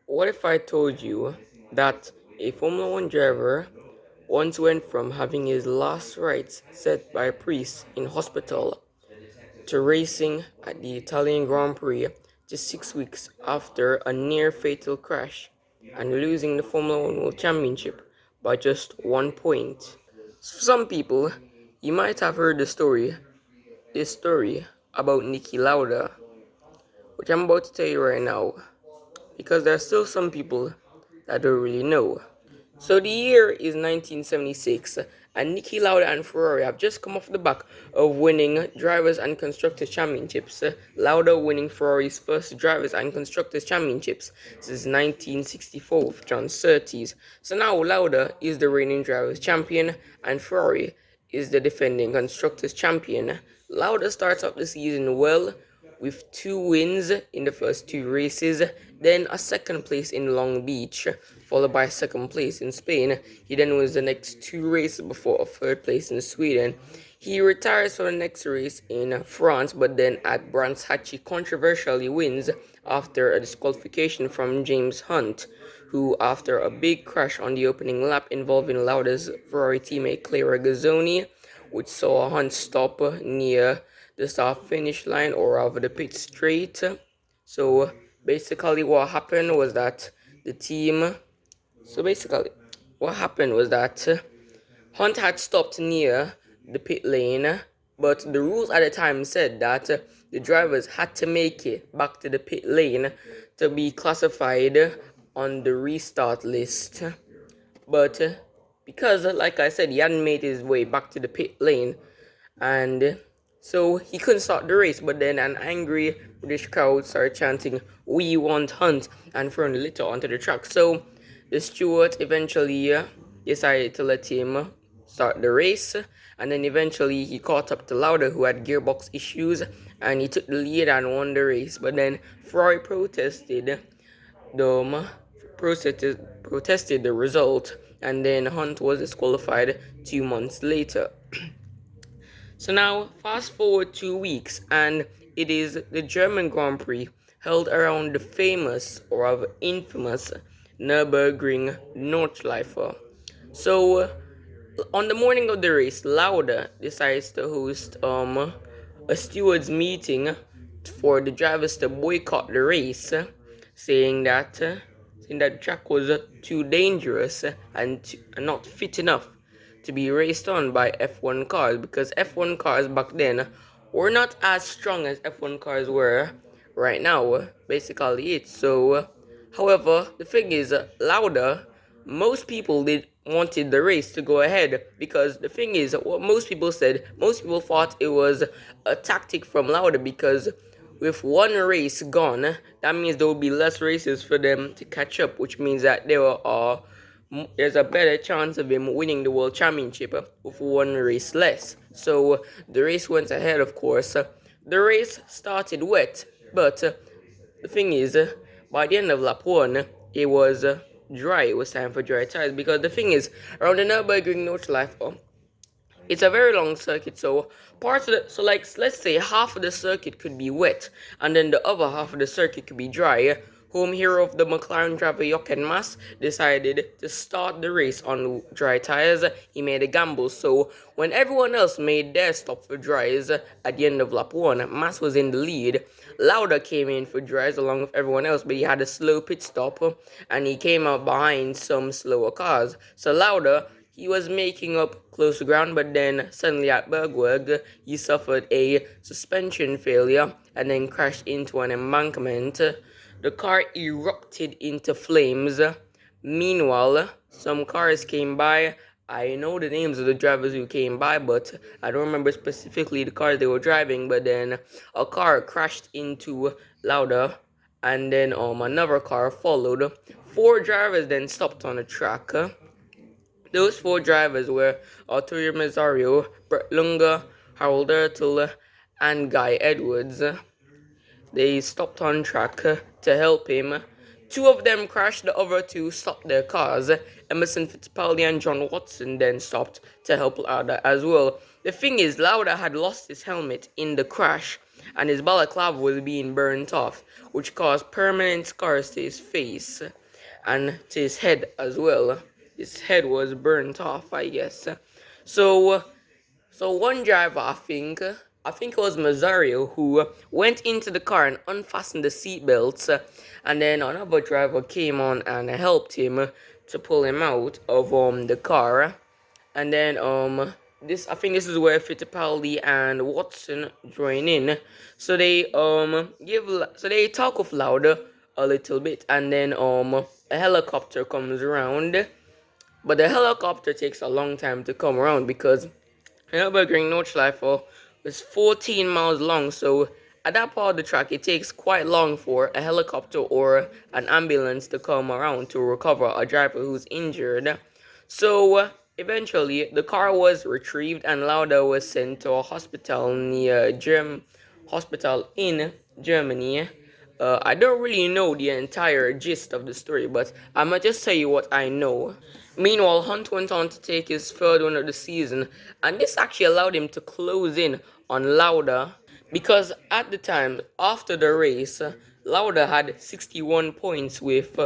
What if I told you that a Formula One driver once went from having his last rites set by a priest in hospital to racing at the Italian Grand Prix just 6 weeks after a near fatal crash and losing the Formula One World Championship by just 1 point? For some people, you might have heard this story about Niki Lauda, which I'm about to tell you right now, because there are still some people that don't really know. So the year is 1976, and Niki Lauda and Ferrari have just come off the back of winning Drivers' and Constructors' Championships. Lauda winning Ferrari's first Drivers' and Constructors' Championships since 1964 with John Surtees. So now Lauda is the reigning Drivers' Champion, and Ferrari is the defending Constructors' Champion. Lauda starts off the season well, with 2 wins in the first 2 races, then a second place in Long Beach, followed by a second place in Spain. He then wins the next 2 races before a third place in Sweden. He retires for the next race in France, but then at Brands Hatch controversially wins after a disqualification from James Hunt, who, after a big crash on the opening lap involving Lauda's Ferrari teammate Clay Regazzoni, which saw Hunt stop near the start finish line, or rather the pit straight. So basically, what happened was that the team. So basically, what happened was that Hunt had stopped near the pit lane, but the rules at the time said that the drivers had to make it back to the pit lane to be classified on the restart list. But because, like I said, he hadn't made his way back to the pit lane, and so he couldn't start the race. But then an angry British crowd started chanting, "We want Hunt," and throwing the litter onto the track. So the steward eventually decided to let him start the race, and then eventually he caught up to Lauda, who had gearbox issues, and he took the lead and won the race. But then Ferrari the protested the result, and then Hunt was disqualified 2 months later. So now, fast forward 2 weeks, and it is the German Grand Prix held around the famous, or rather infamous, Nürburgring Nordschleife. So, on the morning of the race, Lauda decides to host a stewards meeting for the drivers to boycott the race, saying that the track was too dangerous and not fit enough to be raced on by F1 cars, because F1 cars back then were not as strong as F1 cars were right now. Basically, it. So, however, the thing is, Lauda, most people did wanted the race to go ahead, because the thing is, what most people thought it was a tactic from Lauda, because with one race gone, that means there will be less races for them to catch up, which means that there's a better chance of him winning the world championship with one race less. So the race went ahead, of course. The race started wet, but the thing is, by the end of lap one, it was dry. It was time for dry tires, because the thing is, around the Nürburgring Nordschleife, it's a very long circuit, so like, let's say half of the circuit could be wet, and then the other half of the circuit could be dry. Home hero of the McLaren driver Jochen Mass decided to start the race on dry tires. He made a gamble, so when everyone else made their stop for dries at the end of lap 1, Mass was in the lead. Lauda came in for dries along with everyone else, but he had a slow pit stop, and he came out behind some slower cars. So Lauda, he was making up close ground, but then suddenly at Bergwerk, he suffered a suspension failure and then crashed into an embankment. The car erupted into flames. Meanwhile, some cars came by. I know the names of the drivers who came by, but I don't remember specifically the cars they were driving. But then a car crashed into Lauda, and then another car followed. 4 drivers then stopped on the track. Those 4 drivers were Arturo Mazzario, Bert Lunga, Harold Ertel, and Guy Edwards. They stopped on track to help him. 2 of them crashed, the other 2 stopped their cars. Emerson Fittipaldi and John Watson then stopped to help Lauda as well. The thing is, Lauda had lost his helmet in the crash, and his balaclava was being burnt off, which caused permanent scars to his face and to his head as well. His head was burnt off, I guess. So, so one driver, I think it was Mazario, who went into the car and unfastened the seatbelts, and then another driver came on and helped him to pull him out of the car, and then this I think this is where Fittipaldi and Watson join in, so they talk of Lauda a little bit, and then a helicopter comes around, but the helicopter takes a long time to come around because Nürburgring Nordschleife was 14 miles long, so at that part of the track, it takes quite long for a helicopter or an ambulance to come around to recover a driver who's injured. So eventually, the car was retrieved and Lauda was sent to a hospital in Germany. I don't really know the entire gist of the story, but I might just tell you what I know. Meanwhile, Hunt went on to take his third win of the season, and this actually allowed him to close in on Lauda because at the time, after the race, Lauda had 61 points with,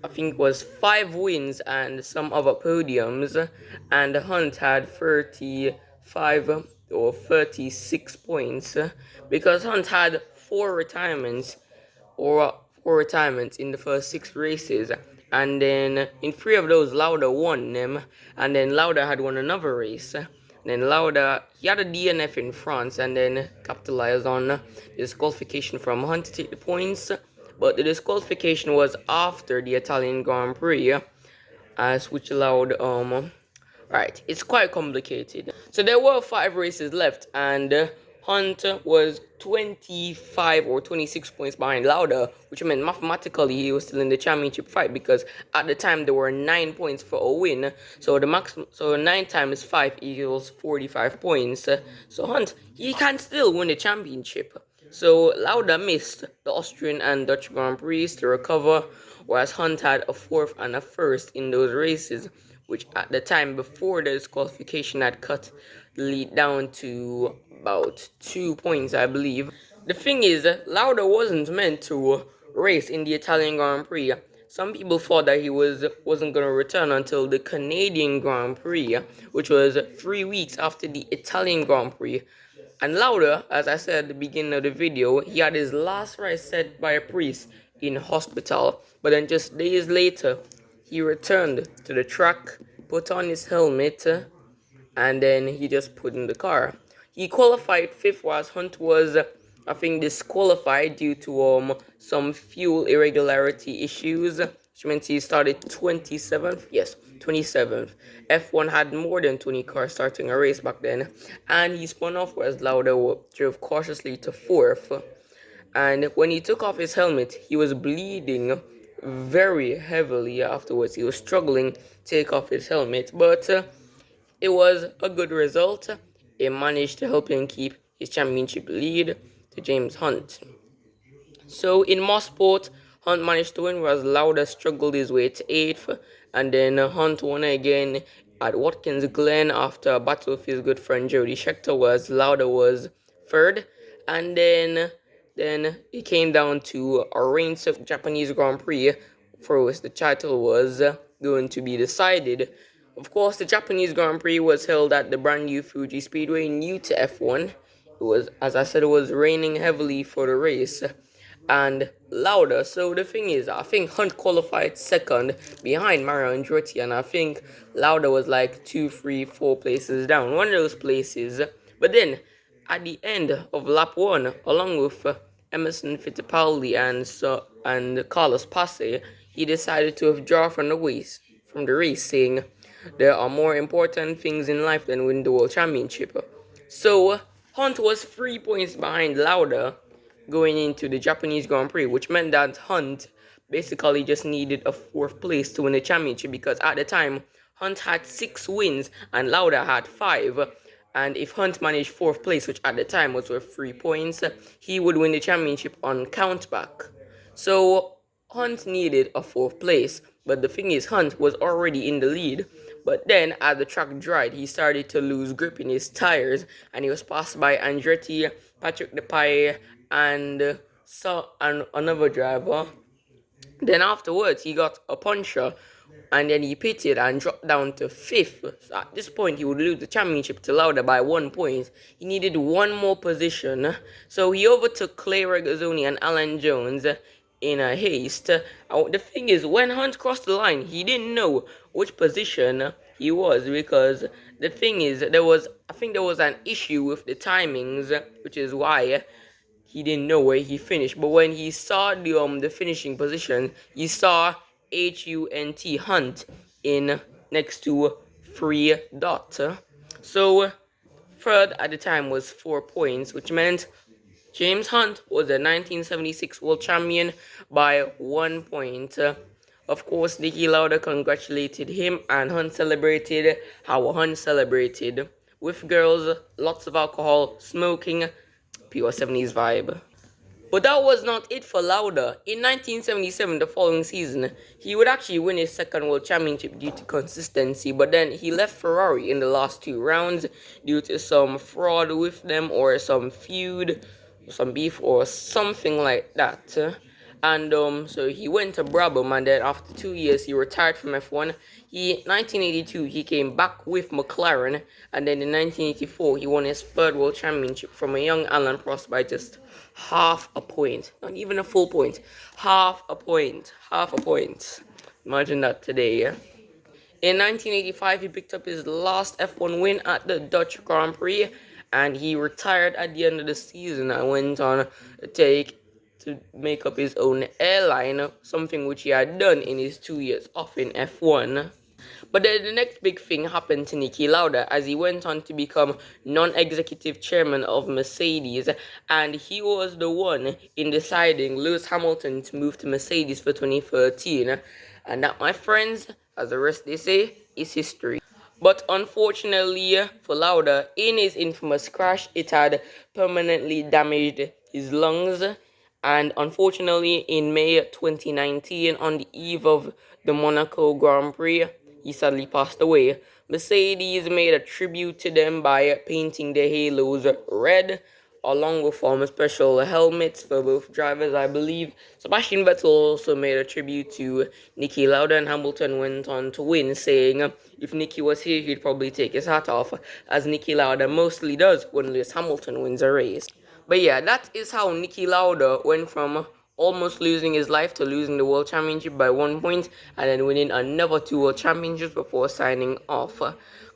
I think it was 5 wins and some other podiums, and Hunt had 35 or 36 points because Hunt had 4 retirements in the first 6 races, and then in 3 of those Lauda won them, and then Lauda had won another race. And then Lauda, he had a DNF in France and then capitalized on the disqualification from Hunt to take the points, but the disqualification was after the Italian Grand Prix, which allowed right, it's quite complicated. So there were 5 races left, and Hunt was 25 or 26 points behind Lauda, which meant mathematically he was still in the championship fight because at the time there were 9 points for a win. So the maximum, so 9 times 5 equals 45 points. So Hunt, he can still win the championship. So Lauda missed the Austrian and Dutch Grand Prix to recover, whereas Hunt had a 4th and a 1st in those races, which at the time before the disqualification had cut the lead down to about 2 points, I believe. The thing is, Lauda wasn't meant to race in the Italian Grand Prix. Some people thought that he wasn't going to return until the Canadian Grand Prix, which was 3 weeks after the Italian Grand Prix. And Lauda, as I said at the beginning of the video, he had his last race set by a priest in hospital. But then just days later, he returned to the track, put on his helmet, and then he just put in the car. He qualified 5th, whilst Hunt was, I think, disqualified due to some fuel irregularity issues, which meant he started 27th. Yes, 27th. F1 had more than 20 cars starting a race back then, and he spun off, whereas Lauda drove cautiously to 4th. And when he took off his helmet, he was bleeding very heavily afterwards. He was struggling to take off his helmet, but it was a good result. It managed to help him keep his championship lead to James Hunt. So in Mosport, Hunt managed to win, whereas Lauda struggled his way to 8th, and then Hunt won again at Watkins Glen after a battle with his good friend Jody Scheckter, whereas Lauda was 3rd, and then it came down to a reigns of Japanese Grand Prix for which the title was going to be decided. Of course, the Japanese Grand Prix was held at the brand new Fuji Speedway, new to F1. It was, as I said, it was raining heavily for the race, and Lauda. So the thing is, I think Hunt qualified 2nd behind Mario Andretti, and I think Lauda was like 2, 3, 4 places down, one of those places. But then, at the end of lap 1, along with Emerson Fittipaldi and Carlos Pace, he decided to withdraw from the race, saying, "There are more important things in life than winning the World Championship." So Hunt was 3 points behind Lauda going into the Japanese Grand Prix, which meant that Hunt basically just needed a 4th place to win the championship, because at the time Hunt had 6 wins and Lauda had 5. And if Hunt managed 4th place, which at the time was worth 3 points, he would win the championship on countback. So Hunt needed a 4th place, but the thing is, Hunt was already in the lead. But then, as the track dried, he started to lose grip in his tires, and he was passed by Andretti, Patrick Depay, and another driver. Then afterwards, he got a puncher, and then he pitted and dropped down to fifth. So at this point, he would lose the championship to Lauda by 1 point. He needed one more position, so he overtook Clay Regazzoni and Alan Jones in a haste. The thing is, when Hunt crossed the line, he didn't know which position he was, because the thing is, I think there was an issue with the timings, which is why he didn't know where he finished. But when he saw the finishing position, he saw Hunt in next to three dot. So third at the time was 4 points, which meant James Hunt was the 1976 world champion by 1 point. Of course, Niki Lauda congratulated him, and Hunt celebrated how Hunt celebrated, with girls, lots of alcohol, smoking, pure 70s vibe. But that was not it for Lauda. In 1977, the following season, he would actually win his second world championship due to consistency, but then he left Ferrari in the last 2 rounds due to some fraud with them, or some feud, some beef, or something like that. And so he went to Brabham, and then after 2 years he retired from F1. 1982 he came back with McLaren, and then in 1984 he won his third world championship from a young Alan Prost by just half a point, not even a full point, half a point. Imagine that today. Yeah? In 1985 he picked up his last F1 win at the Dutch Grand Prix, and he retired at the end of the season and went on to make up his own airline, something which he had done in his 2 years off in F1. But then the next big thing happened to Niki Lauda, as he went on to become non-executive chairman of Mercedes, and he was the one in deciding Lewis Hamilton to move to Mercedes for 2013. And that, my friends, as the rest they say, is history. But unfortunately for Lauda, in his infamous crash, it had permanently damaged his lungs. And unfortunately, in May 2019, on the eve of the Monaco Grand Prix, he sadly passed away. Mercedes made a tribute to them by painting their halos red, along with special helmets for both drivers, I believe. Sebastian Vettel also made a tribute to Niki Lauda, and Hamilton went on to win, saying if Niki was here, he'd probably take his hat off, as Niki Lauda mostly does when Lewis Hamilton wins a race. But yeah, that is how Niki Lauda went from almost losing his life to losing the World Championship by 1 point, and then winning another 2 World Championships before signing off.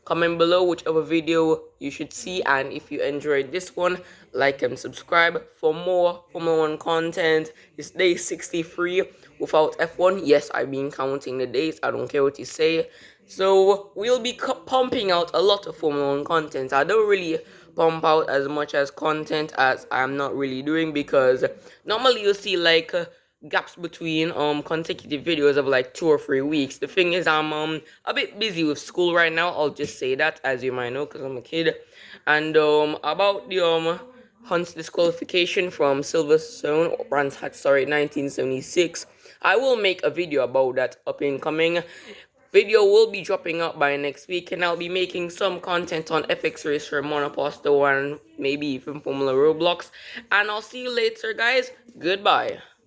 Comment below whichever video you should see, and if you enjoyed this one, like and subscribe for more Formula 1 content. It's day 63 without F1. Yes, I've been counting the days, I don't care what you say. So we'll be pumping out a lot of Formula 1 content. I don't really pump out as much as content as I'm not really doing, because normally you'll see like gaps between consecutive videos of like 2 or 3 weeks. The thing is, I'm a bit busy with school right now. I'll just say that, as you might know, because I'm a kid. And about the Hunt's disqualification from Silverstone, or Brands Hatch, sorry, 1976, I will make a video about that up and coming. Video will be dropping up by next week, and I'll be making some content on FX Racer, Monoposto, and maybe even Formula Roblox. And I'll see you later, guys. Goodbye.